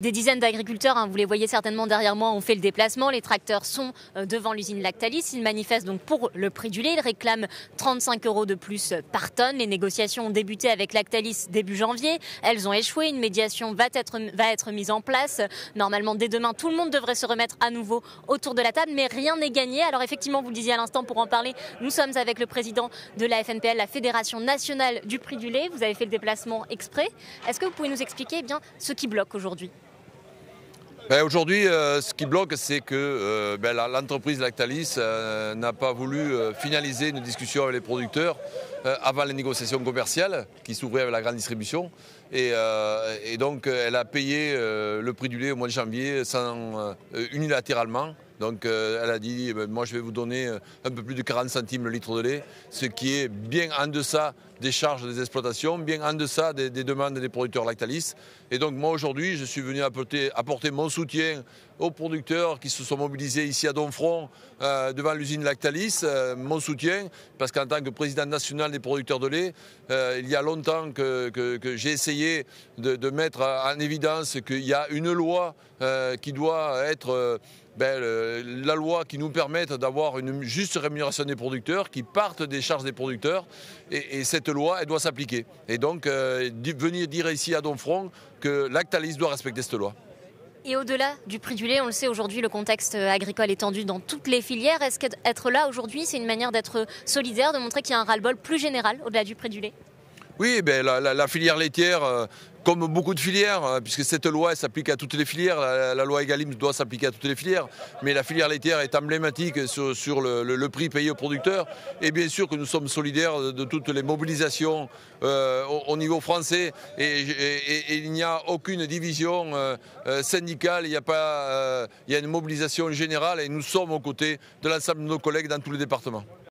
Des dizaines d'agriculteurs, vous les voyez certainement derrière moi, ont fait le déplacement. Les tracteurs sont devant l'usine Lactalis. Ils manifestent donc pour le prix du lait. Ils réclament 35 € de plus par tonne. Les négociations ont débuté avec Lactalis début janvier. Elles ont échoué. Une médiation va être mise en place. Normalement, dès demain, tout le monde devrait se remettre à nouveau autour de la table. Mais rien n'est gagné. Alors effectivement, vous le disiez à l'instant, pour en parler, nous sommes avec le président de la FNPL, la Fédération nationale du prix du lait. Vous avez fait le déplacement exprès. Est-ce que vous pouvez nous expliquer ce qui bloque aujourd'hui ? Aujourd'hui, ce qui bloque, c'est que l'entreprise Lactalis n'a pas voulu finaliser une discussion avec les producteurs avant les négociations commerciales qui s'ouvraient avec la grande distribution. Et donc, elle a payé le prix du lait au mois de janvier unilatéralement. Donc elle a dit, moi je vais vous donner un peu plus de 40 centimes le litre de lait, ce qui est bien en deçà des charges des exploitations, bien en deçà des demandes des producteurs Lactalis. Et donc moi aujourd'hui, je suis venu apporter mon soutien aux producteurs qui se sont mobilisés ici à Domfront devant l'usine Lactalis, mon soutien, parce qu'en tant que président national des producteurs de lait, il y a longtemps que j'ai essayé de mettre en évidence qu'il y a une loi qui doit être la loi qui nous permette d'avoir une juste rémunération des producteurs, qui partent des charges des producteurs, et cette loi, elle doit s'appliquer. Et donc, venir dire ici à Domfront que Lactalis doit respecter cette loi. Et au-delà du prix du lait, on le sait aujourd'hui, le contexte agricole est tendu dans toutes les filières. Est-ce qu'être là aujourd'hui, c'est une manière d'être solidaire, de montrer qu'il y a un ras-le-bol plus général au-delà du prix du lait ? Oui, la filière laitière, comme beaucoup de filières, puisque cette loi s'applique à toutes les filières, la loi Egalim doit s'appliquer à toutes les filières, mais la filière laitière est emblématique sur le prix payé aux producteurs. Et bien sûr que nous sommes solidaires de toutes les mobilisations au niveau français, et il n'y a aucune division syndicale, il y a une mobilisation générale, et nous sommes aux côtés de l'ensemble de nos collègues dans tous les départements.